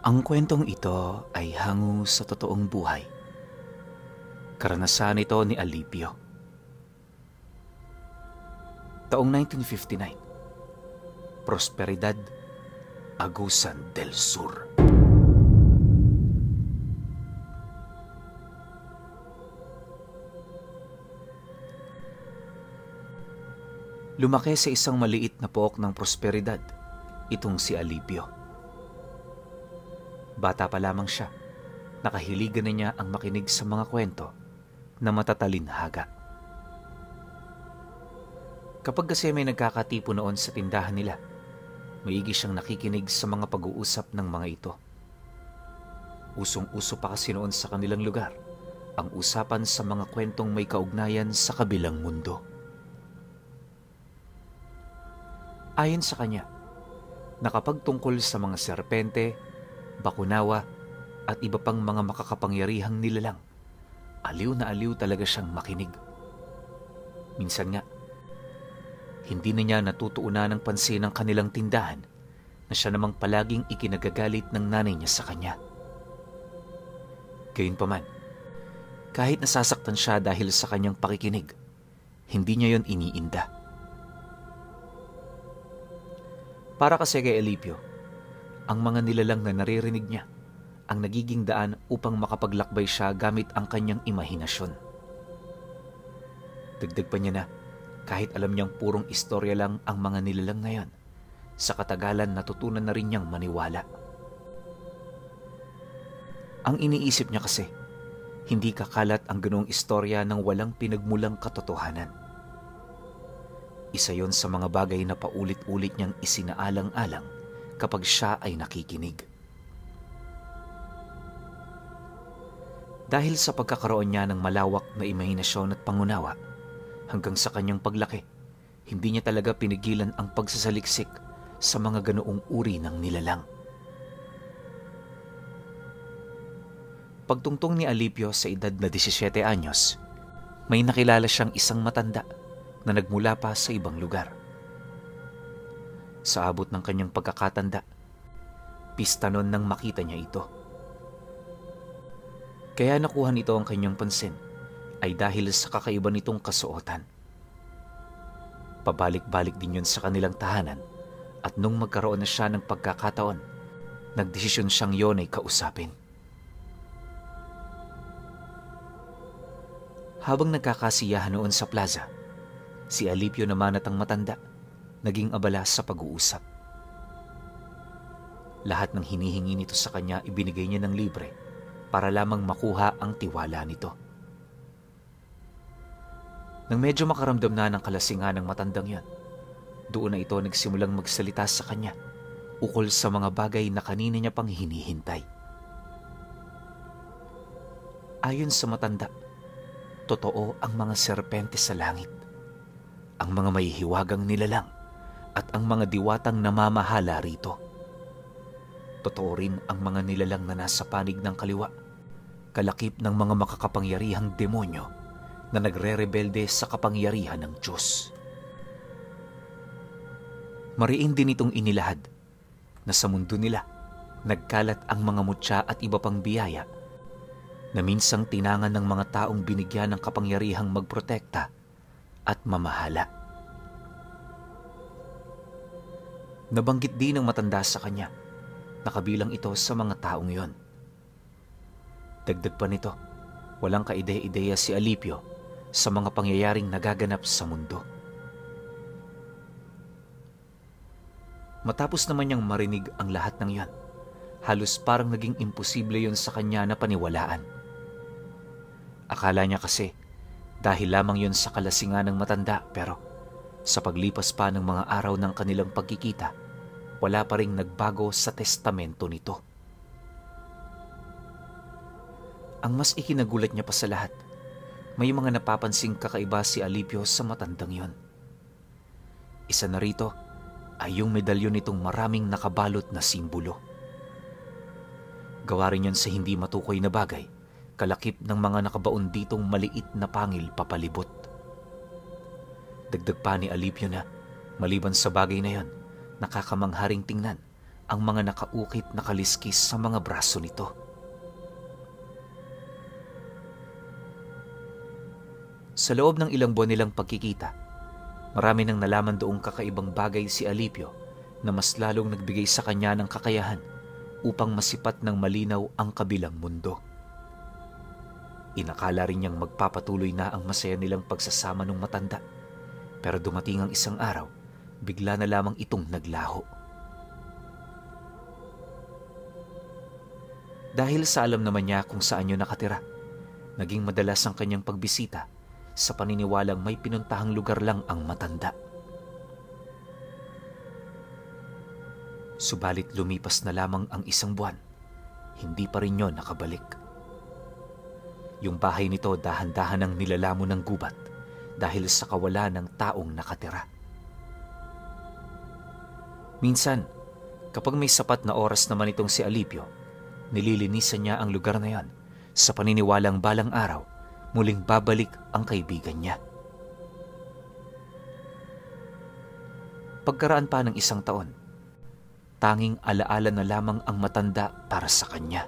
Ang kwentong ito ay hango sa totoong buhay. Karanasan ito ni Alipio. Taong 1959, Prosperidad, Agusan del Sur. Lumaki sa isang maliit na pook ng prosperidad, itong si Alipio. Bata pa lamang siya, nakahiligan na niya ang makinig sa mga kwento na matatalinhaga. Kapag kasi may nagkakatipo noon sa tindahan nila, maigi siyang nakikinig sa mga pag-uusap ng mga ito. Usong-uso pa kasi noon sa kanilang lugar ang usapan sa mga kwentong may kaugnayan sa kabilang mundo. Ayon sa kanya, nakapagtungkol sa mga serpente, bakunawa at iba pang mga makakapangyarihang nilalang, aliw na aliw talaga siyang makinig. Minsan nga, hindi na niya natutuunan ng pansin ng kanilang tindahan na siya namang palaging ikinagagalit ng nanay niya sa kanya. Gayunpaman, kahit nasasaktan siya dahil sa kanyang pakikinig, hindi niya yon iniinda. Para kasi kay Alipio, ang mga nilalang na naririnig niya ang nagiging daan upang makapaglakbay siya gamit ang kanyang imahinasyon. Dagdag pa niya na kahit alam niyang purong istorya lang ang mga nilalang na yan, sa katagalan natutunan na rin niyang maniwala. Ang iniisip niya kasi, hindi kakalat ang ganoong istorya ng walang pinagmulang katotohanan. Isa yon sa mga bagay na paulit-ulit niyang isinaalang-alang kapag siya ay nakikinig. Dahil sa pagkakaroon niya ng malawak na imahinasyon at pangunawa, hanggang sa kanyang paglaki, hindi niya talaga pinigilan ang pagsasaliksik sa mga ganoong uri ng nilalang. Pagtungtong ni Alipio sa edad na 17 anyos, may nakilala siyang isang matanda na nagmula pa sa ibang lugar. Sa abot ng kanyang pagkakatanda, pista nun nang makita niya ito. Kaya nakuha nito ang kanyang pansin ay dahil sa kakaiba nitong kasuotan. Pabalik-balik din yun sa kanilang tahanan at nung magkaroon na siya ng pagkakataon, nagdesisyon siyang yon ay kausapin. Habang nagkakasiyahan noon sa plaza, si Alipio naman at ang matanda naging abala sa pag-uusap. Lahat ng hinihingi nito sa kanya ibinigay niya ng libre para lamang makuha ang tiwala nito. Nang medyo makaramdam na ng kalasingan ng matandang yan, doon na ito nagsimulang magsalita sa kanya ukol sa mga bagay na kanina niya pang hinihintay. Ayon sa matanda, totoo ang mga serpente sa langit, ang mga mahihiwagang nilalang, at ang mga diwatang namamahala rito. Totoo rin ang mga nilalang na nasa panig ng kaliwa, kalakip ng mga makakapangyarihang demonyo na nagre-rebelde sa kapangyarihan ng Diyos. Mariin din itong inilahad na sa mundo nila nagkalat ang mga mutya at iba pang biyaya na minsang tinangan ng mga taong binigyan ng kapangyarihang magprotekta at mamahala. Nabanggit din ng matanda sa kanya na kabilang ito sa mga taong yon. Dagdag pa nito, walang kaide-ideya si Alipio sa mga pangyayaring nagaganap sa mundo. Matapos naman niyang marinig ang lahat ng yon, halos parang naging imposible yon sa kanya na paniwalaan. Akala niya kasi dahil lamang yon sa kalasingan ng matanda, pero sa paglipas pa ng mga araw ng kanilang pagkikita, wala pa ring nagbago sa testamento nito. Ang mas ikinagulat niya pa sa lahat, may mga napapansing kakaiba si Alipio sa matandang yon. Isa na rito ay yung medalyon nitong maraming nakabalot na simbolo. Gawa rin yun sa hindi matukoy na bagay, kalakip ng mga nakabaon ditong maliit na pangil papalibot. Dagdag pa ni Alipio na, maliban sa bagay na yon, nakakamangharing tingnan ang mga nakaukit na kaliskis sa mga braso nito. Sa loob ng ilang buwan nilang pagkikita, marami nang nalaman doong kakaibang bagay si Alipio na mas lalong nagbigay sa kanya ng kakayahan upang masipat ng malinaw ang kabilang mundo. Inakala rin niyang magpapatuloy na ang masaya nilang pagsasama ng matanda, pero dumating ang isang araw, bigla na lamang itong naglaho. Dahil sa alam naman niya kung saan yun nakatira, naging madalas ang kanyang pagbisita sa paniniwalang may pinuntahang lugar lang ang matanda. Subalit lumipas na lamang ang isang buwan, hindi pa rin yun nakabalik. Yung bahay nito dahan-dahan ang nilalamon ng gubat dahil sa kawalan ng taong nakatira. Minsan, kapag may sapat na oras naman itong si Alipio, nililinisan niya ang lugar na yon sa paniniwalang balang araw, muling babalik ang kaibigan niya. Pagkaraan pa ng isang taon, tanging alaala na lamang ang matanda para sa kanya.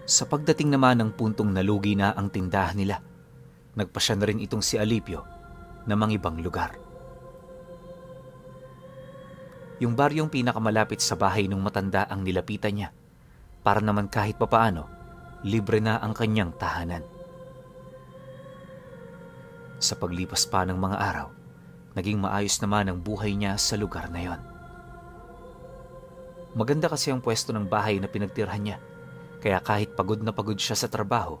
Sa pagdating naman ng puntong nalugi na ang tindahan nila, nagpasya na rin itong si Alipio na mangibang lugar. Yung baryong pinakamalapit sa bahay ng matanda ang nilapitan niya para naman kahit papaano, libre na ang kanyang tahanan. Sa paglipas pa ng mga araw, naging maayos naman ang buhay niya sa lugar na yon. Maganda kasi ang pwesto ng bahay na pinagtirhan niya, kaya kahit pagod na pagod siya sa trabaho,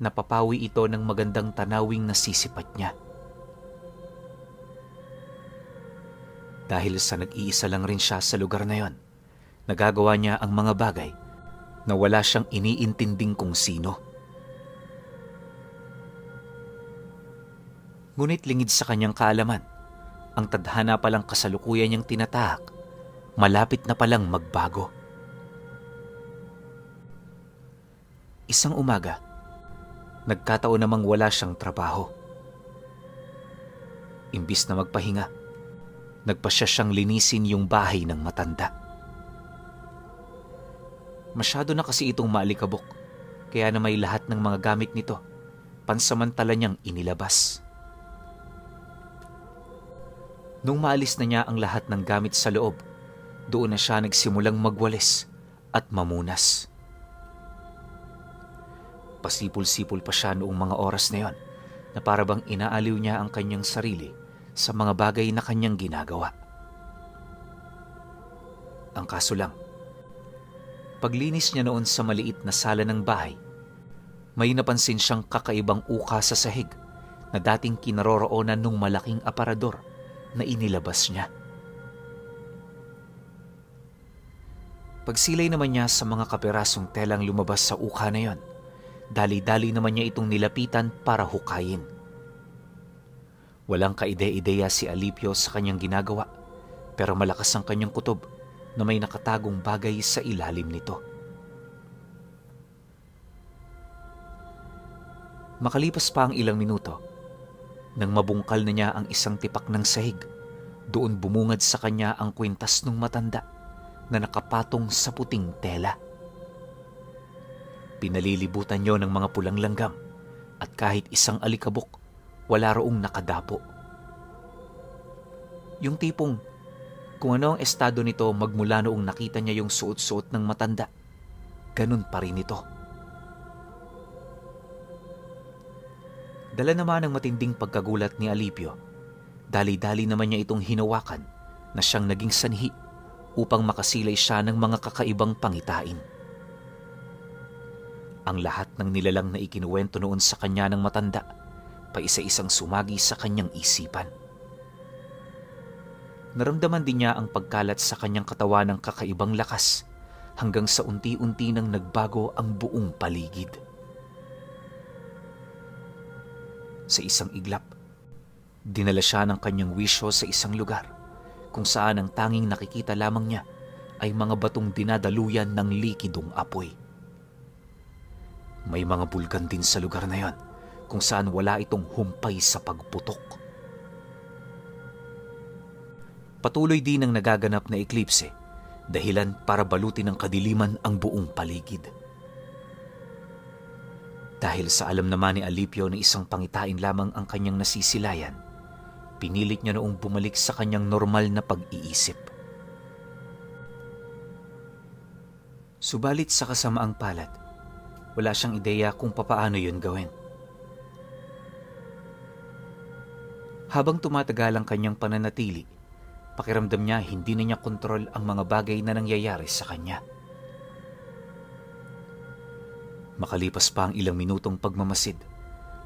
napapawi ito ng magandang tanawing nasisipat niya. Dahil sa nag-iisa lang rin siya sa lugar na yon, nagagawa niya ang mga bagay na wala siyang iniintinding kung sino. Ngunit lingid sa kanyang kaalaman, ang tadhana palang kasalukuyan niyang tinatahak, malapit na palang magbago. Isang umaga, nagkataon namang wala siyang trabaho. Imbis na magpahinga, nagpasya siyang linisin yung bahay ng matanda. Masyado na kasi itong maalikabok, kaya na may lahat ng mga gamit nito, pansamantala niyang inilabas. Nung maalis na niya ang lahat ng gamit sa loob, doon na siya nagsimulang magwalis at mamunas. Pasipul-sipul pa siya noong mga oras na yon na parabang inaaliw niya ang kanyang sarili sa mga bagay na kanyang ginagawa. Ang kaso lang, paglinis niya noon sa maliit na sala ng bahay, may napansin siyang kakaibang uka sa sahig na dating kinaroroonan ng malaking aparador na inilabas niya. Pagsilay naman niya sa mga kaperasong telang lumabas sa uka na yon, dali-dali naman niya itong nilapitan para hukayin. Walang kaide-ideya si Alipio sa kanyang ginagawa, pero malakas ang kanyang kutob na may nakatagong bagay sa ilalim nito. Makalipas pa ang ilang minuto, nang mabungkal na niya ang isang tipak ng sahig, doon bumungad sa kanya ang kwintas ng matanda na nakapatong sa puting tela. Pinalilibutan niyo ng mga pulang langgam at kahit isang alikabok, wala roong nakadapo. Yung tipong kung ano ang estado nito magmula noong nakita niya yung suot-suot ng matanda, ganun pa rin ito. Dala naman ng matinding pagkagulat ni Alipio, dali-dali naman niya itong hinawakan na siyang naging sanhi upang makasilay siya ng mga kakaibang pangitain. Ang lahat ng nilalang na ikinuwento noon sa kanya ng matanda, paisa-isang sumagi sa kanyang isipan. Naramdaman din niya ang pagkalat sa kanyang katawan ng kakaibang lakas hanggang sa unti-unti nang nagbago ang buong paligid. Sa isang iglap, dinala siya ng kanyang wisyo sa isang lugar kung saan ang tanging nakikita lamang niya ay mga batong dinadaluyan ng likidong apoy. May mga bulkan din sa lugar na yon kung saan wala itong humpay sa pagputok. Patuloy din ang nagaganap na eklipse, dahilan para balutin ng kadiliman ang buong paligid. Dahil sa alam naman ni Alipio na isang pangitain lamang ang kanyang nasisilayan, pinilit niya noong bumalik sa kanyang normal na pag-iisip. Subalit sa kasamaang palad, wala siyang ideya kung papaano yun gawin. Habang tumatagal ang kanyang pananatili, pakiramdam niya hindi na niya kontrol ang mga bagay na nangyayari sa kanya. Makalipas pa ang ilang minutong pagmamasid,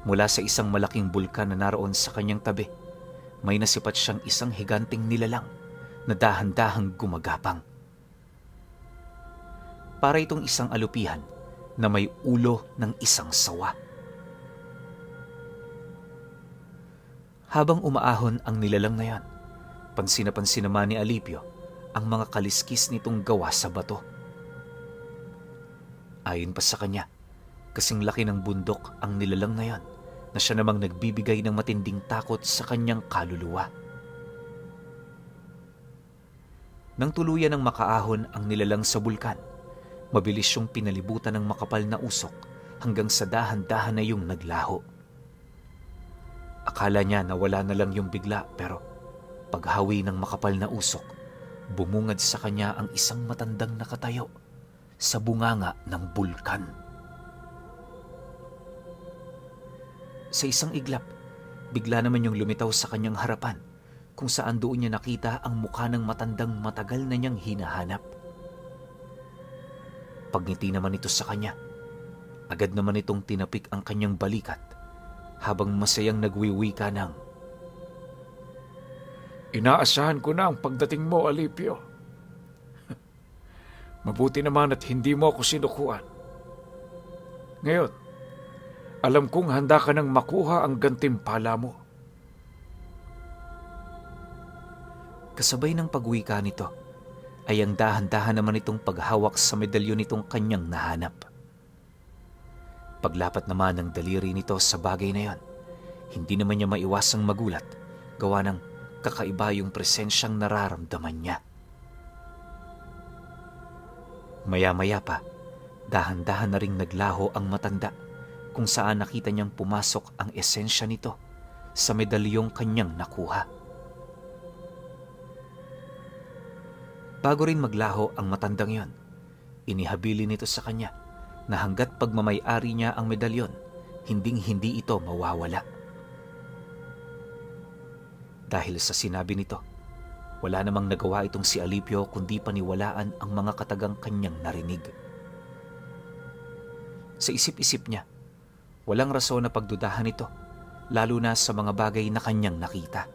mula sa isang malaking bulkan na naroon sa kanyang tabi, may nasipat siyang isang higanting nilalang na dahan-dahang gumagapang. Para itong isang alupihan na may ulo ng isang sawa. Habang umaahon ang nilalang na yan, pansin na pansin naman ni Alipio ang mga kaliskis nitong gawa sa bato. Ayon pa sa kanya, kasing laki ng bundok ang nilalang na yan na siya namang nagbibigay ng matinding takot sa kanyang kaluluwa. Nang tuluyan ng makaahon ang nilalang sa bulkan, mabilis siyang pinalibutan ng makapal na usok hanggang sa dahan-dahan na yung naglaho. Akala niya na wala na lang yung bigla, pero paghawi ng makapal na usok, bumungad sa kanya ang isang matandang nakatayo sa bunganga ng bulkan. Sa isang iglap, bigla naman yung lumitaw sa kanyang harapan kung saan doon niya nakita ang mukha ng matandang matagal na niyang hinahanap. Pagngiti naman ito sa kanya, agad naman itong tinapik ang kanyang balikat habang masayang nagwiwika ng, "Inaasahan ko na ang pagdating mo, Alipio. Mabuti naman at hindi mo ako sinukuan. Ngayon, alam kong handa ka nang makuha ang gantimpala mo." Kasabay ng pagwika nito, ay ang dahan-dahan naman itong paghawak sa medalyon nitong kanyang nahanap. Paglapat naman ng daliri nito sa bagay na yon, hindi naman niya maiwasang magulat, gawa ng kakaiba yung presensyang nararamdaman niya. Maya-maya pa, dahan-dahan na ring naglaho ang matanda kung saan nakita niyang pumasok ang esensya nito sa medalyong kanyang nakuha. Bago rin maglaho ang matandang yon, inihabili nito sa kanya na hanggat pagmamay-ari niya ang medalyon, hinding-hindi ito mawawala. Dahil sa sinabi nito, wala namang nagawa itong si Alipio kundi paniwalaan ang mga katagang kanyang narinig. Sa isip-isip niya, walang rason na pagdudahan ito, lalo na sa mga bagay na kanyang nakita.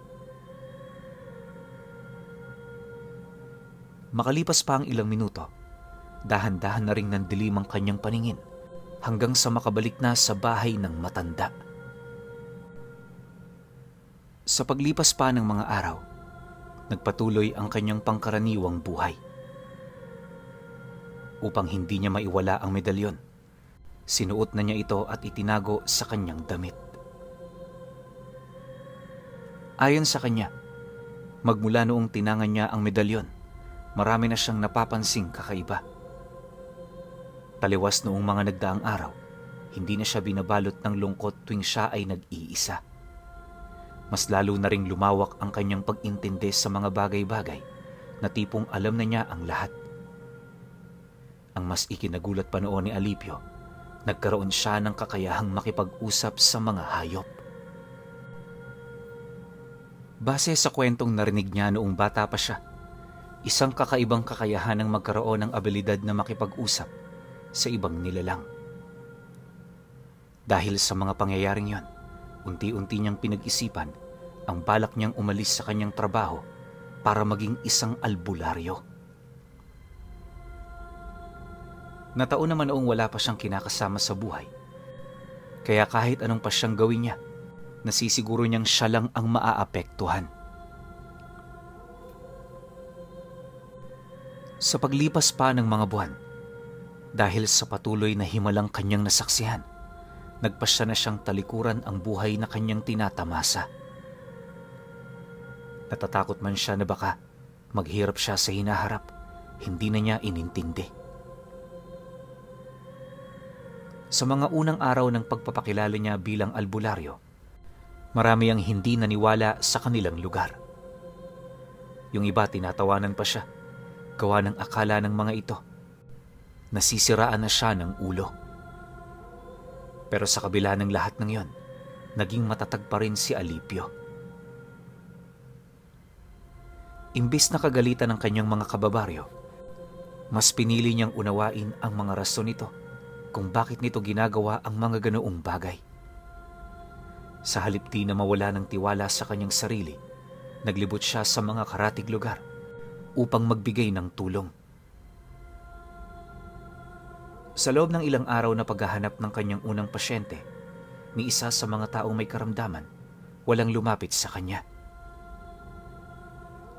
Makalipas pa ang ilang minuto, dahan-dahan na ring nandilim ang kanyang paningin hanggang sa makabalik na sa bahay ng matanda. Sa paglipas pa ng mga araw, nagpatuloy ang kanyang pangkaraniwang buhay. Upang hindi niya maiwala ang medalyon, sinuot na niya ito at itinago sa kanyang damit. Ayon sa kanya, magmula noong tinangan niya ang medalyon, marami na siyang napapansing kakaiba. Taliwas noong mga nagdaang araw, hindi na siya binabalot ng lungkot tuwing siya ay nag-iisa. Mas lalo na ring lumawak ang kanyang pag-intindi sa mga bagay-bagay na tipong alam na niya ang lahat. Ang mas ikinagulat pa noon ni Alipio, nagkaroon siya ng kakayahang makipag-usap sa mga hayop. Base sa kwentong narinig niya noong bata pa siya, isang kakaibang kakayahan ng magkaroon ng abilidad na makipag-usap sa ibang nilalang. Dahil sa mga pangyayaring yon, unti-unti niyang pinag-isipan ang balak niyang umalis sa kanyang trabaho para maging isang albularyo. Nataon naman noong wala pa siyang kinakasama sa buhay, kaya kahit anong pa siyang gawin niya, nasisiguro niyang siya lang ang maaapektuhan. Sa paglipas pa ng mga buwan, dahil sa patuloy na himalang kanyang nasaksihan, nagpasya na siyang talikuran ang buhay na kanyang tinatamasa. Natatakot man siya na baka Maghirap siya sa hinaharap, hindi na niya inintindi. Sa mga unang araw ng pagpapakilala niya bilang albularyo, marami ang hindi naniwala sa kanilang lugar. Yung iba tinatawanan pa siya, gawa ng akala ng mga ito. Nasisiraan na siya ng ulo. Pero sa kabila ng lahat ng yon, naging matatag pa rin si Alipio. Imbis na kagalitan ng kanyang mga kababaryo, mas pinili niyang unawain ang mga rason nito kung bakit nito ginagawa ang mga ganoong bagay. Sa halip di na mawala ng tiwala sa kanyang sarili, naglibot siya sa mga karatig lugar upang magbigay ng tulong. Sa loob ng ilang araw na paghahanap ng kanyang unang pasyente, ni isa sa mga taong may karamdaman, walang lumapit sa kanya.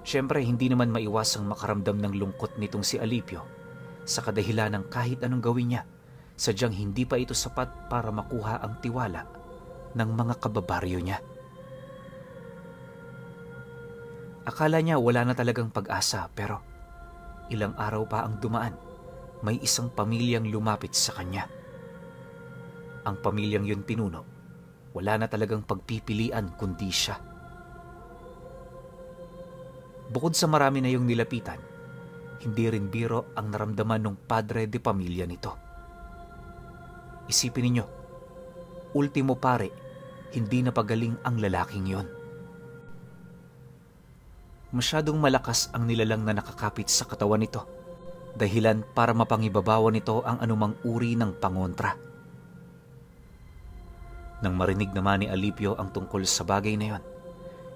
Siyempre, hindi naman maiwasang makaramdam ng lungkot nitong si Alipio sa kadahilan ng kahit anong gawin niya, sadyang hindi pa ito sapat para makuha ang tiwala ng mga kababaryo niya. Akala niya wala na talagang pag-asa, pero ilang araw pa ang dumaan, may isang pamilyang lumapit sa kanya. Ang pamilyang yun pinuno, wala na talagang pagpipilian kundi siya. Bukod sa marami na yung nilapitan, hindi rin biro ang naramdaman ng padre de pamilya nito. Isipin ninyo, ultimo pare, hindi na pagaling ang lalaking yon. Masyadong malakas ang nilalang na nakakapit sa katawan nito, dahilan para mapangibabawan nito ang anumang uri ng pangontra. Nang marinig naman ni Alipio ang tungkol sa bagay na yon,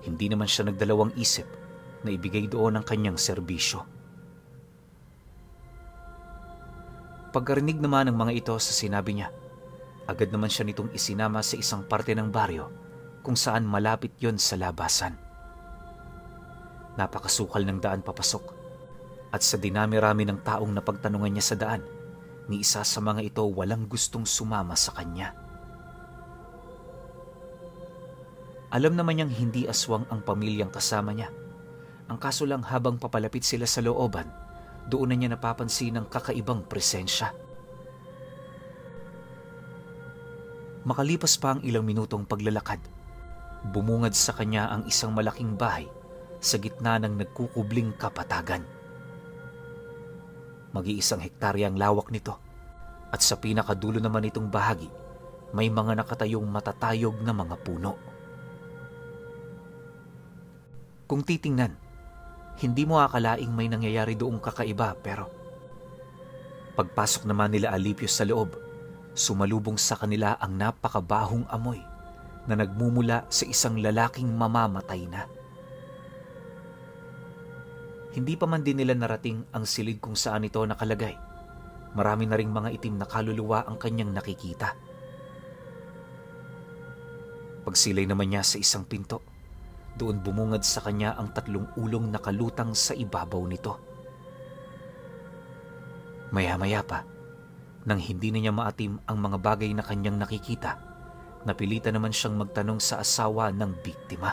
hindi naman siya nagdalawang isip na ibigay doon ang kanyang serbisyo. Pagkarinig naman ng mga ito sa sinabi niya, agad naman siya nitong isinama sa isang parte ng baryo kung saan malapit yon sa labasan. Napakasukal ng daan papasok, at sa dinami-rami ng taong napagtanungan niya sa daan, ni isa sa mga ito walang gustong sumama sa kanya. Alam naman niyang hindi aswang ang pamilyang kasama niya. Ang kaso lang, habang papalapit sila sa looban, doon na niya napapansin ang kakaibang presensya. Makalipas pa ang ilang minutong paglalakad, bumungad sa kanya ang isang malaking bahay sa gitna ng nagkukubling kapatagan. Mag-iisang hektarya ang lawak nito, at sa pinakadulo naman itong bahagi, may mga nakatayong matatayog na mga puno. Kung titingnan, hindi mo akalaing may nangyayari doong kakaiba, pero pagpasok naman nila Alipio sa loob, sumalubong sa kanila ang napakabahong amoy na nagmumula sa isang lalaking mamamatay na. Hindi pa man din nila narating ang silid kung saan ito nakalagay. Marami na ring mga itim na kaluluwa ang kanyang nakikita. Pagsilay naman niya sa isang pinto, doon bumungad sa kanya ang 3 ulong nakalutang sa ibabaw nito. Maya-maya pa, nang hindi na niya maatim ang mga bagay na kanyang nakikita, napilitan naman siyang magtanong sa asawa ng biktima.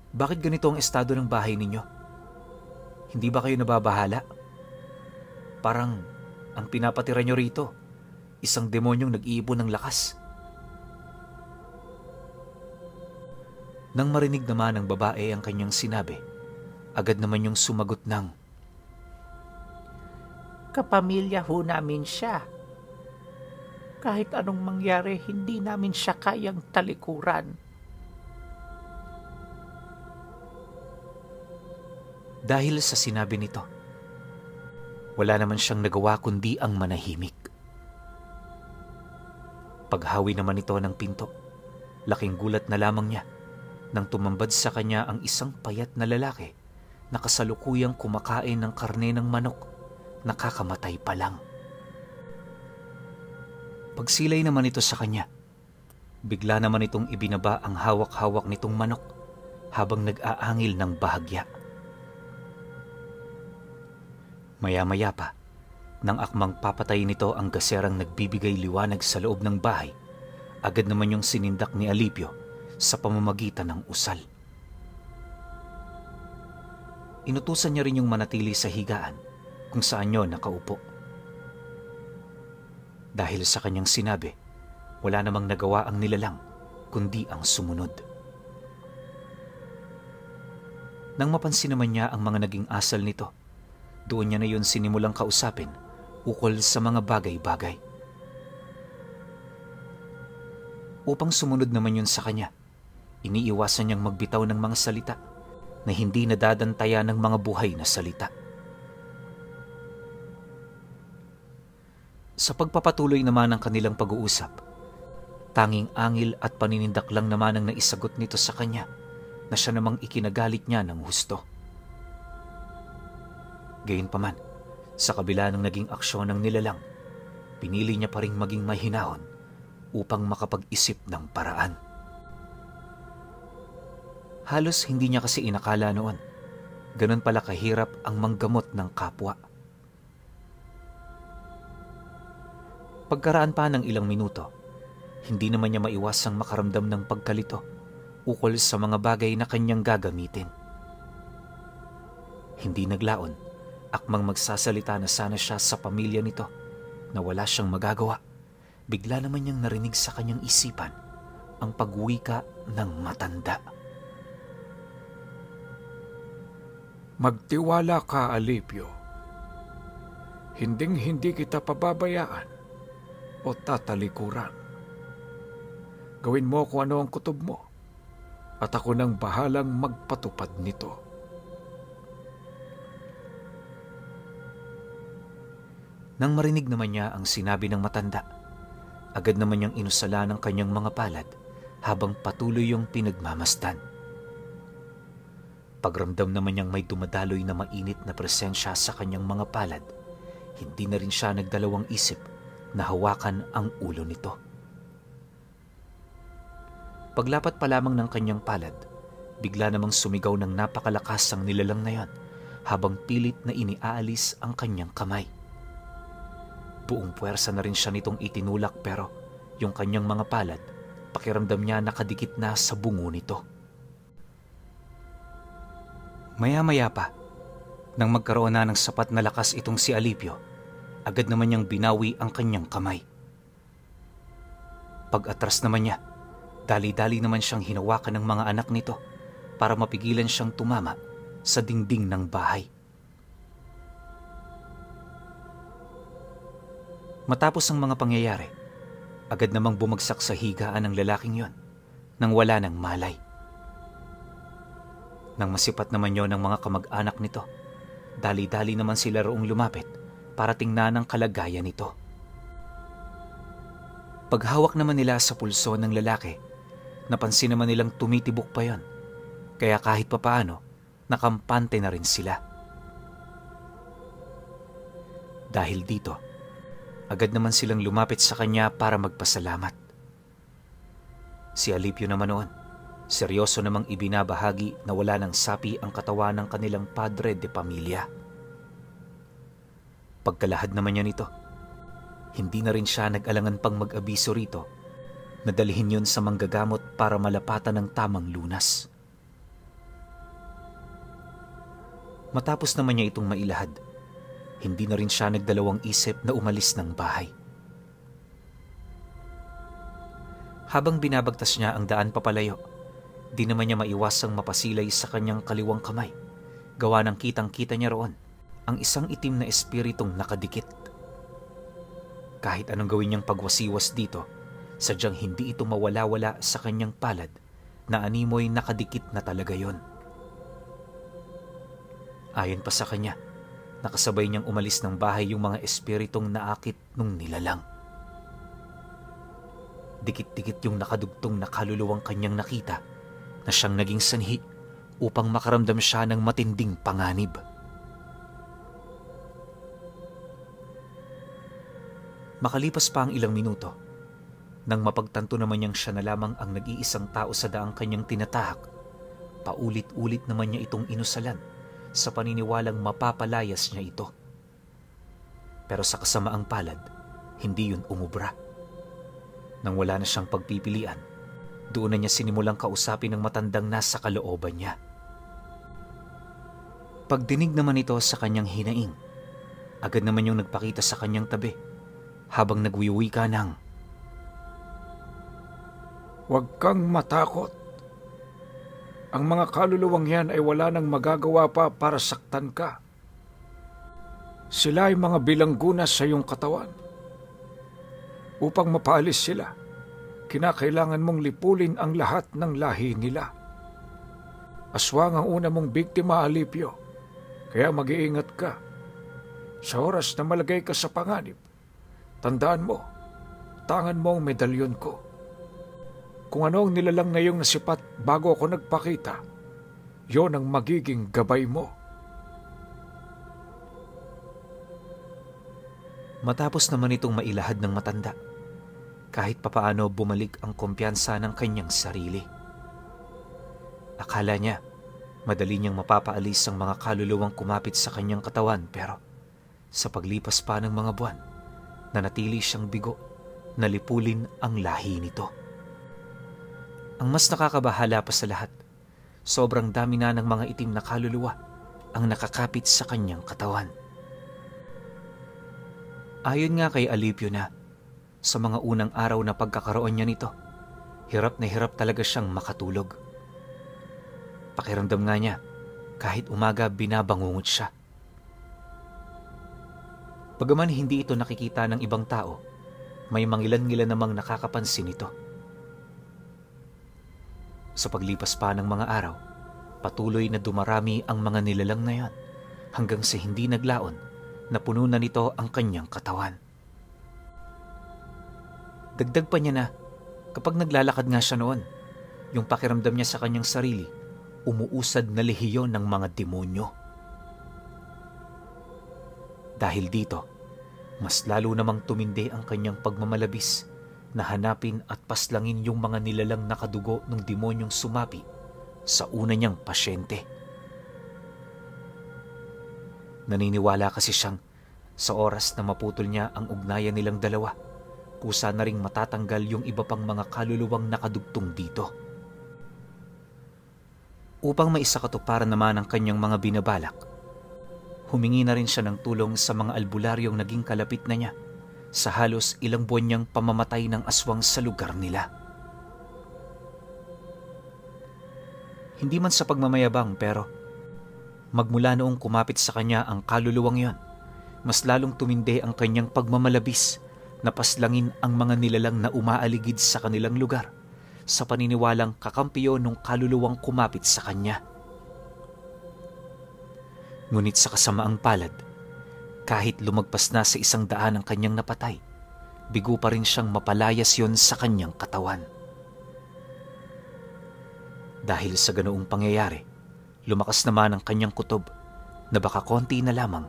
Bakit ganito ang estado ng bahay ninyo? Hindi ba kayo nababahala? Parang ang pinapatira nyo rito, isang demonyong nag-iipon ng lakas. Nang marinig naman ng babae ang kanyang sinabi, agad naman yung sumagot ng, "Kapamilya ho namin siya. Kahit anong mangyari, hindi namin siya kayang talikuran." Dahil sa sinabi nito, wala naman siyang nagawa kundi ang manahimik. Paghawi naman ito ng pinto, laking gulat na lamang niya nang tumambad sa kanya ang isang payat na lalaki na kasalukuyang kumakain ng karne ng manok, nakakamatay pa lang. Pagsilay naman ito sa kanya, bigla naman itong ibinaba ang hawak-hawak nitong manok habang nag-aangil ng bahagya. Maya-maya pa, nang akmang papatay nito ang gaserang nagbibigay liwanag sa loob ng bahay, agad naman yung sinindak ni Alipio sa pamamagitan ng usal. Inutusan niya rin yung manatili sa higaan kung saan yon nakaupo. Dahil sa kanyang sinabi, wala namang nagawa ang nilalang kundi ang sumunod. Nang mapansin naman niya ang mga naging asal nito, doon niya na yun sinimulang kausapin ukol sa mga bagay-bagay. Upang sumunod naman yun sa kanya, iniiwasan niyang magbitaw ng mga salita na hindi nadadantayan ng mga buhay na salita. Sa pagpapatuloy naman ng kanilang pag-uusap, tanging angil at paninindak lang naman ang naisagot nito sa kanya na siya namang ikinagalit niya ng husto. Gayunpaman, sa kabila ng naging aksyon ng nilalang, pinili niya pa ring maging mahinahon upang makapag-isip ng paraan. Halos hindi niya kasi inakala noon, ganun pala kahirap ang manggamot ng kapwa. Pagkaraan pa ng ilang minuto, hindi naman niya maiwasang makaramdam ng pagkalito ukol sa mga bagay na kanyang gagamitin. Hindi naglaon, akmang magsasalita na sana siya sa pamilya nito na wala siyang magagawa. Bigla naman niyang narinig sa kanyang isipan ang pagwika ng matanda. Magtiwala ka, Alipio. Hinding-hindi kita pababayaan o tatalikuran. Gawin mo kung ano ang kutob mo at ako nang bahalang magpatupad nito. Nang marinig naman niya ang sinabi ng matanda, agad naman niyang inusala ng kanyang mga palad habang patuloy yung pinagmamasdan. Pagramdam naman niyang may dumadaloy na mainit na presensya sa kanyang mga palad, hindi na rin siya nagdalawang isip na hawakan ang ulo nito. Paglapat pa lamang ng kanyang palad, bigla namang sumigaw ng napakalakas ang nilalang na yon habang pilit na iniaalis ang kanyang kamay. Buong puwersa na rin siya nitong itinulak pero yung kanyang mga palad, pakiramdam niya nakadikit na sa bungo nito. Maya-maya pa, nang magkaroon na ng sapat na lakas itong si Alipio, agad naman niyang binawi ang kanyang kamay. Pag-atras naman niya, dali-dali naman siyang hinawakan ng mga anak nito para mapigilan siyang tumama sa dingding ng bahay. Matapos ang mga pangyayari, agad namang bumagsak sa higaan ng lalaking yon nang wala ng malay. Nang masipat naman yon ng mga kamag-anak nito, dali-dali naman sila roong lumapit para tingnan ang kalagayan nito. Paghawak naman nila sa pulso ng lalaki, napansin naman nilang tumitibok pa yon, kaya kahit papaano, nakampante na rin sila. Dahil dito, agad naman silang lumapit sa kanya para magpasalamat. Si Alipio naman noon, seryoso namang ibinabahagi na wala ng sapi ang katawan ng kanilang padre de pamilya. Pagkalahad naman niya nito, hindi na rin siya nag-alangan pang mag-abiso rito na dalhin yun sa manggagamot para malapatan ng tamang lunas. Matapos naman niya itong mailahad, hindi na rin siya nagdalawang isip na umalis ng bahay. Habang binabagtas niya ang daan papalayo, di naman niya maiwasang mapasilay sa kanyang kaliwang kamay, gawa ng kitang-kita niya roon ang isang itim na espiritong nakadikit. Kahit anong gawin niyang pagwasiwas dito, sadyang hindi ito mawala-wala sa kanyang palad na animoy nakadikit na talaga yon. Ayon pa sa kanya, nakasabay niyang umalis ng bahay yung mga espiritong naakit nung nilalang. Dikit-dikit yung nakadugtong na kaluluwang kanyang nakita na siyang naging sanhi upang makaramdam siya ng matinding panganib. Makalipas pa ang ilang minuto, nang mapagtanto naman niyang siya na lamang ang nag-iisang tao sa daang kanyang tinatahak, paulit-ulit naman niya itong inusalan sa paniniwalang mapapalayas niya ito. Pero sa kasamaang palad, hindi yun umubra. Nang wala na siyang pagpipilian, doon na niya sinimulang kausapin ng matandang nasa kalooban niya. Pagdinig naman ito sa kanyang hinaing, agad naman yung nagpakita sa kanyang tabi habang nagwiwika ng, Huwag kang matakot. Ang mga kaluluwang yan ay wala nang magagawa pa para saktan ka. Sila ay mga bilanggunas sa iyong katawan. Upang mapaalis sila, kinakailangan mong lipulin ang lahat ng lahi nila. Aswang ang una mong biktima, Alipio, kaya mag-iingat ka. Sa oras na malagay ka sa panganib, tandaan mo, tangan mo ang medalyon ko. Kung ano ang nilalang na iyong nasipat bago ako nagpakita, yon ang magiging gabay mo. Matapos naman itong mailahad ng matanda, kahit papaano bumalik ang kumpiyansa ng kanyang sarili. Akala niya, madali niyang mapapaalis ang mga kaluluwang kumapit sa kanyang katawan, pero sa paglipas pa ng mga buwan, nanatili siyang bigo na lipulin ang lahi nito. Ang mas nakakabahala pa sa lahat, sobrang dami na ng mga itim na kaluluwa ang nakakapit sa kanyang katawan. Ayon nga kay Alipio na, sa mga unang araw na pagkakaroon niya nito, hirap na hirap talaga siyang makatulog. Pakiramdam nga niya, kahit umaga binabangungot siya. Bagaman hindi ito nakikita ng ibang tao, may mangilan-ngilan namang nakakapansin ito. Sa paglipas pa ng mga araw, patuloy na dumarami ang mga nilalang na yon hanggang sa hindi naglaon na puno na nito ang kanyang katawan. Dagdag pa niya na kapag naglalakad nga siya noon, yung pakiramdam niya sa kanyang sarili, umuusad na lehiyon ng mga demonyo. Dahil dito, mas lalo namang tumindi ang kanyang pagmamalabis na hanapin at paslangin yung mga nilalang nakadugo ng demonyong sumapi sa una niyang pasyente. Naniniwala kasi siyang sa oras na maputol niya ang ugnayan nilang dalawa, kusa na ring matatanggal yung iba pang mga kaluluwang nakadugtong dito. Upang maisakatuparan naman ang kanyang mga binabalak, humingi na rin siya ng tulong sa mga albularyong naging kalapit na niya sa halos ilang buwan niyang pamamatay ng aswang sa lugar nila. Hindi man sa pagmamayabang, pero magmula noong kumapit sa kanya ang kaluluwang yon, mas lalong tumindi ang kanyang pagmamalabis na paslangin ang mga nilalang na umaaligid sa kanilang lugar sa paniniwalang kakampiyon ng kaluluwang kumapit sa kanya. Ngunit sa kasamaang palad, kahit lumagpas na sa 100 ang kanyang napatay, bigo pa rin siyang mapalayas yon sa kanyang katawan. Dahil sa ganoong pangyayari, lumakas naman ang kanyang kutob na baka konti na lamang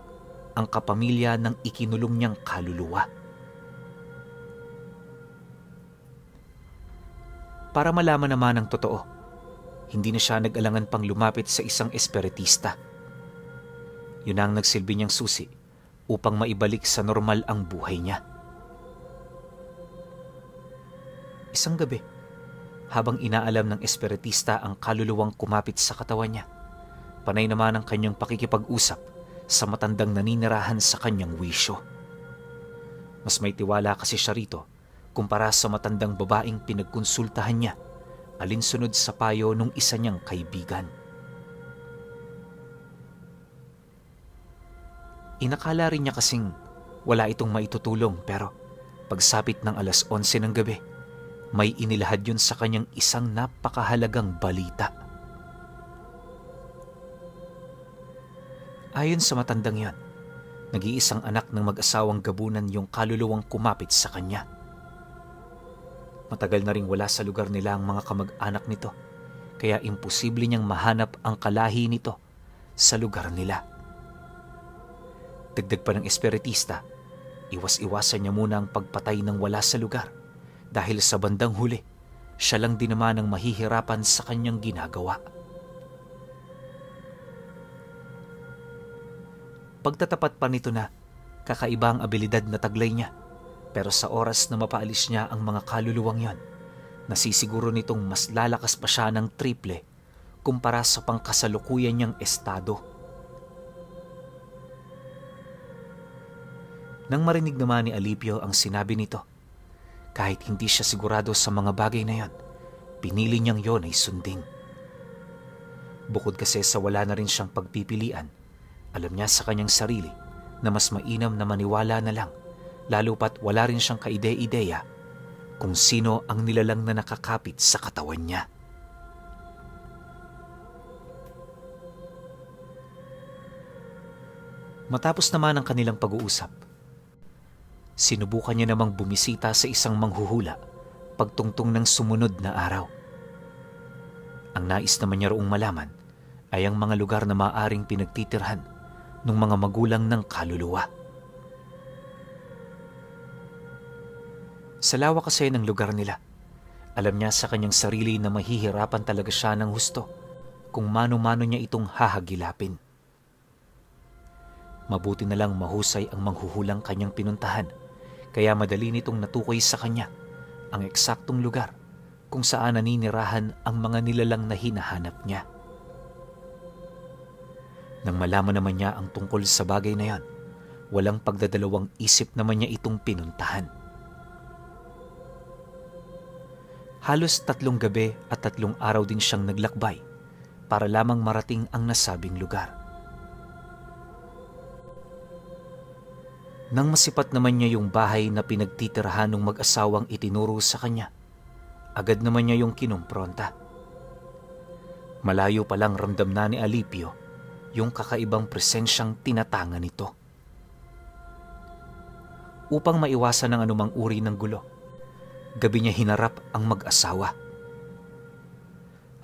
ang kapamilya ng ikinulong niyang kaluluwa. Para malaman naman ang totoo, hindi na siya nag-alangan pang lumapit sa isang espiritista. Yun ang nagsilbi niyang susi upang maibalik sa normal ang buhay niya. Isang gabi, habang inaalam ng espiritista ang kaluluwang kumapit sa katawan niya, panay naman ang kanyang pakikipag-usap sa matandang naninirahan sa kanyang wisyo. Mas may tiwala kasi siya rito kumpara sa matandang babaeng pinagkonsultahan niya, alinsunod sa payo nung isa niyang kaibigan. Inakala rin niya kasing wala itong maitutulong, pero pagsapit ng 11:00 ng gabi, may inilahad yun sa kanyang isang napakahalagang balita. Ayon sa matandang yan, nag-iisang anak ng mag-asawang gabunan yung kaluluwang kumapit sa kanya. Matagal na ring wala sa lugar nila ang mga kamag-anak nito, kaya imposible niyang mahanap ang kalahi nito sa lugar nila. Dagdag pa ng espiritista, iwas-iwasan niya muna ang pagpatay ng wala sa lugar dahil sa bandang huli, siya lang din naman ang mahihirapan sa kanyang ginagawa. Pagtatapat pa nito na kakaiba ang abilidad na taglay niya, pero sa oras na mapaalis niya ang mga kaluluwang yon, nasisiguro nitong mas lalakas pa siya ng triple kumpara sa pangkasalukuyan niyang estado. Nang marinig naman ni Alipio ang sinabi nito, kahit hindi siya sigurado sa mga bagay na yon, pinili niyang yon ay sundin. Bukod kasi sa wala na rin siyang pagpipilian, alam niya sa kanyang sarili na mas mainam na maniwala na lang, lalo pat wala rin siyang kaide-ideya kung sino ang nilalang na nakakapit sa katawan niya. Matapos naman ang kanilang pag-uusap, sinubukan niya namang bumisita sa isang manghuhula pagtungtong ng sumunod na araw. Ang nais naman niya roong malaman ay ang mga lugar na maaaring pinagtitirhan ng mga magulang ng kaluluwa. Sa lawa kasi ng lugar nila, alam niya sa kanyang sarili na mahihirapan talaga siya ng husto kung mano-mano niya itong hahagilapin. Mabuti na lang mahusay ang manghuhulang kanyang pinuntahan, kaya madali nitong natukoy sa kanya ang eksaktong lugar kung saan naninirahan ang mga nilalang na hinahanap niya. Nang malaman naman niya ang tungkol sa bagay na yan, walang pagdadalawang isip naman niya itong pinuntahan. Halos 3 gabi at 3 araw din siyang naglakbay para lamang marating ang nasabing lugar. Nang masipat naman niya yung bahay na pinagtitirahan ng mag-asawang itinuro sa kanya, agad naman niya yung kinumpronta. Malayo pa lang ramdam na ni Alipio yung kakaibang presensyang tinatanga nito. Upang maiwasan ang anumang uri ng gulo, gabi niya hinarap ang mag-asawa.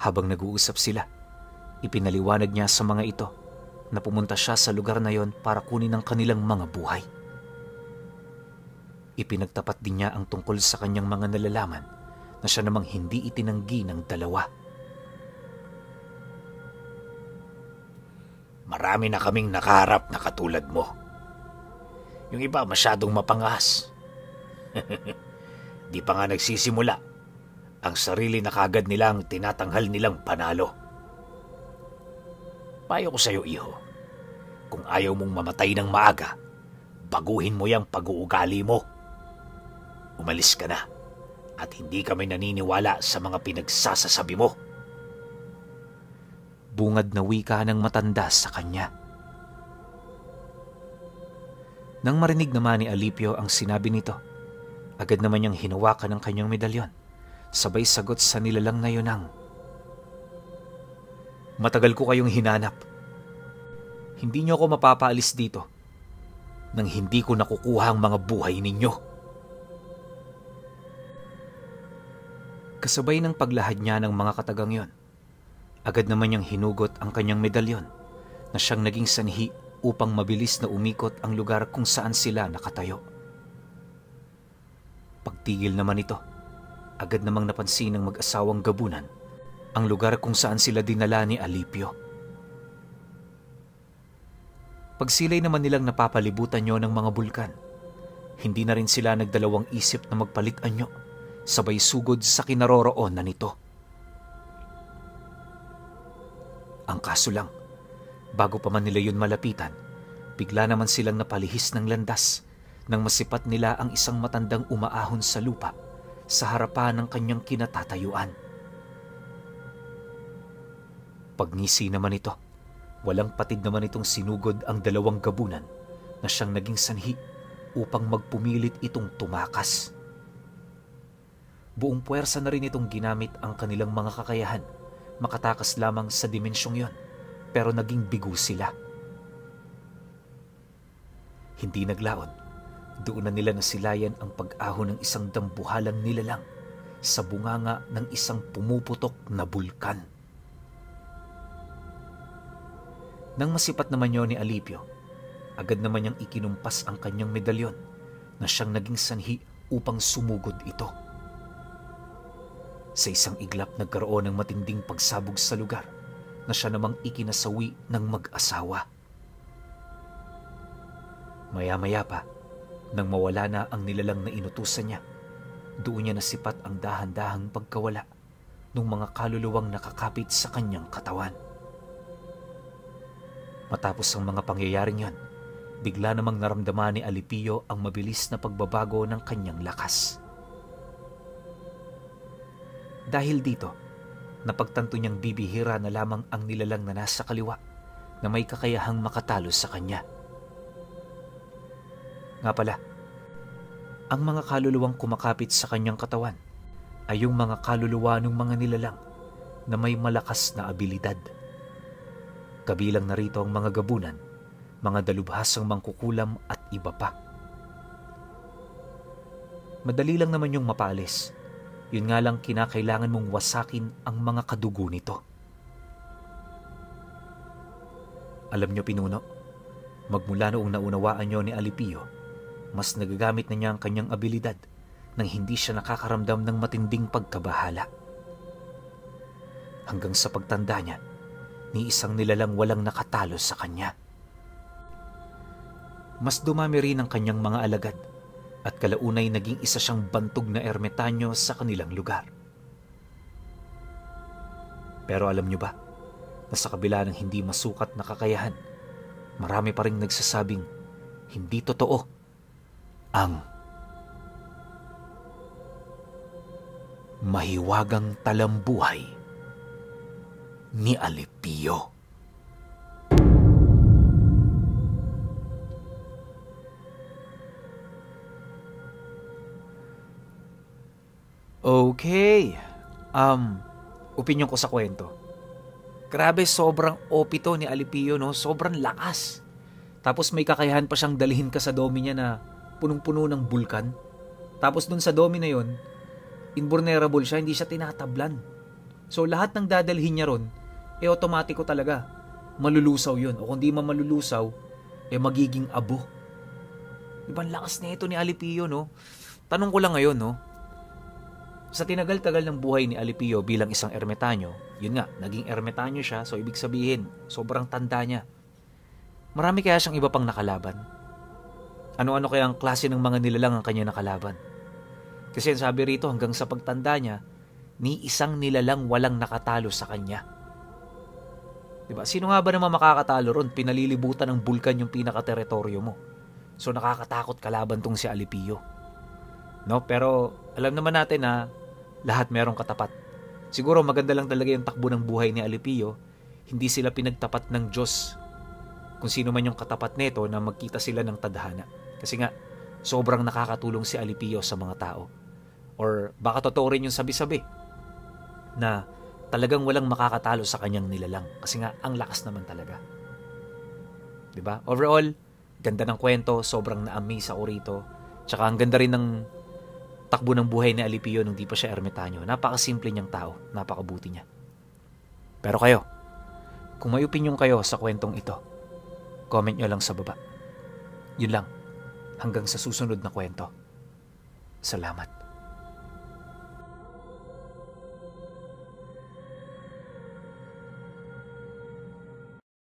Habang nag-uusap sila, ipinaliwanag niya sa mga ito na pumunta siya sa lugar na yon para kunin ang kanilang mga buhay. Ipinagtapat din niya ang tungkol sa kanyang mga nalalaman na siya namang hindi itinanggi ng dalawa. Marami na kaming nakaharap na katulad mo. Yung iba masyadong mapangas. Di pa nga nagsisimula, ang sarili na kagad nilang tinatanghal nilang panalo. Payo ko sa'yo, iho, kung ayaw mong mamatay ng maaga, baguhin mo yung pag-uugali mo. Umalis ka na at hindi kami naniniwala sa mga pinagsasasabi mo. Bungad na wika ng matanda sa kanya. Nang marinig naman ni Alipio ang sinabi nito, agad naman niyang hinawakan ang kanyang medalyon, sabay sagot sa nilalang na yun ang, "Matagal ko kayong hinanap. Hindi niyo ako mapapaalis dito nang hindi ko nakukuha ang mga buhay ninyo." Kasabay ng paglahad niya ng mga katagang yon, agad naman niyang hinugot ang kanyang medalyon na siyang naging sanhi upang mabilis na umikot ang lugar kung saan sila nakatayo. Pagtigil naman ito, agad namang napansin ng mag-asawang gabunan ang lugar kung saan sila dinala ni Alipio. Pagsilay naman nilang napapalibutan niyo ng mga bulkan, hindi na rin sila nagdalawang isip na magpalit anyo, sabay sugod sa kinaroroonan nito. Ang kaso lang, bago pa man nila yun malapitan, bigla naman silang napalihis ng landas nang masipat nila ang isang matandang umaahon sa lupa sa harapan ng kanyang kinatatayuan. Pagngisi naman ito, walang patid naman itong sinugod ang dalawang gabunan na siyang naging sanhi upang magpumilit itong tumakas. Buong puwersa na rin itong ginamit ang kanilang mga kakayahan, makatakas lamang sa dimensyong yon, pero naging bigo sila. Hindi naglaon, doon na nila nasilayan ang pag-ahon ng isang dambuhalang nilalang sa bunganga ng isang pumuputok na bulkan. Nang masipat naman yun ni Alipio, agad naman niyang ikinumpas ang kanyang medalyon na siyang naging sanhi upang sumugod ito. Sa isang iglap nagkaroon ng matinding pagsabog sa lugar na siya namang ikinasawi ng mag-asawa. Maya-maya pa, nang mawala na ang nilalang na inutusan niya, doon niya nasipat ang dahan-dahang pagkawala ng mga kaluluwang nakakapit sa kanyang katawan. Matapos ang mga pangyayaring yon, bigla namang naramdaman ni Alipio ang mabilis na pagbabago ng kanyang lakas. Dahil dito, napagtanto niyang bibihira na lamang ang nilalang na nasa kaliwa na may kakayahang makatalo sa kanya. Nga pala, ang mga kaluluwang kumakapit sa kanyang katawan ay yung mga kaluluwa ng mga nilalang na may malakas na abilidad. Kabilang narito ang mga gabunan, mga dalubhasang mangkukulam at iba pa. Madali lang naman yung mapaalis. Yun nga lang kinakailangan mong wasakin ang mga kadugo nito. Alam nyo, Pinuno, magmula noong naunawaan nyo ni Alipio, mas nagagamit na niya ang kanyang abilidad nang hindi siya nakakaramdam ng matinding pagkabahala. Hanggang sa pagtanda niya, ni isang nilalang walang nakatalo sa kanya. Mas dumami rin ang kanyang mga alagad at kalaunay naging isa siyang bantog na ermitanyo sa kanilang lugar. Pero alam nyo ba, na sa kabila ng hindi masukat na kakayahan, marami pa rin nagsasabing hindi totoo ang mahiwagang talambuhay ni Alipio. Okay. Opinyon ko sa kwento. Grabe, sobrang OP to ni Alipio, no? Sobrang lakas. Tapos may kakayahan pa siyang dalhin ka sa domi niya na punong-puno ng bulkan. Tapos dun sa domi na yon, invulnerable siya, hindi siya tinatablan. So lahat ng dadalhin niya ron, automatiko talaga. Malulusaw yun. O kung di man malulusaw, magiging abo. Diba, lakas na ito ni Alipio, no? Tanong ko lang ngayon, no? Sa tinagal-tagal ng buhay ni Alipio bilang isang ermitanyo, yun nga, naging ermitanyo siya, so ibig sabihin, sobrang tanda niya. Marami kaya siyang iba pang nakalaban? Ano-ano kaya ang klase ng mga nilalang ang kanya nakalaban? Kasi sabi rito, hanggang sa pagtanda niya, ni isang nilalang walang nakatalo sa kanya. Diba? Sino nga ba naman makakatalo ron? Pinalilibutan ng bulkan yung pinaka-teritoryo mo. So nakakatakot kalaban tong si Alipio. No? Pero alam naman natin na lahat merong katapat. Siguro maganda lang talaga yung takbo ng buhay ni Alipio. Hindi sila pinagtapat ng Diyos kung sino man yung katapat nito na magkita sila ng tadhana. Kasi nga, sobrang nakakatulong si Alipio sa mga tao. Or baka totoo rin yung sabi-sabi na talagang walang makakatalo sa kanyang nilalang. Kasi nga, ang lakas naman talaga. Diba? Overall, ganda ng kwento. Sobrang na-amaze ako rito. Tsaka ang ganda rin ng takbo ng buhay ni Alipio nung di pa siya ermitanyo. Napakasimple niyang tao. Napakabuti niya. Pero kayo, kung may opinion kayo sa kwentong ito, comment nyo lang sa baba. Yun lang. Hanggang sa susunod na kwento. Salamat.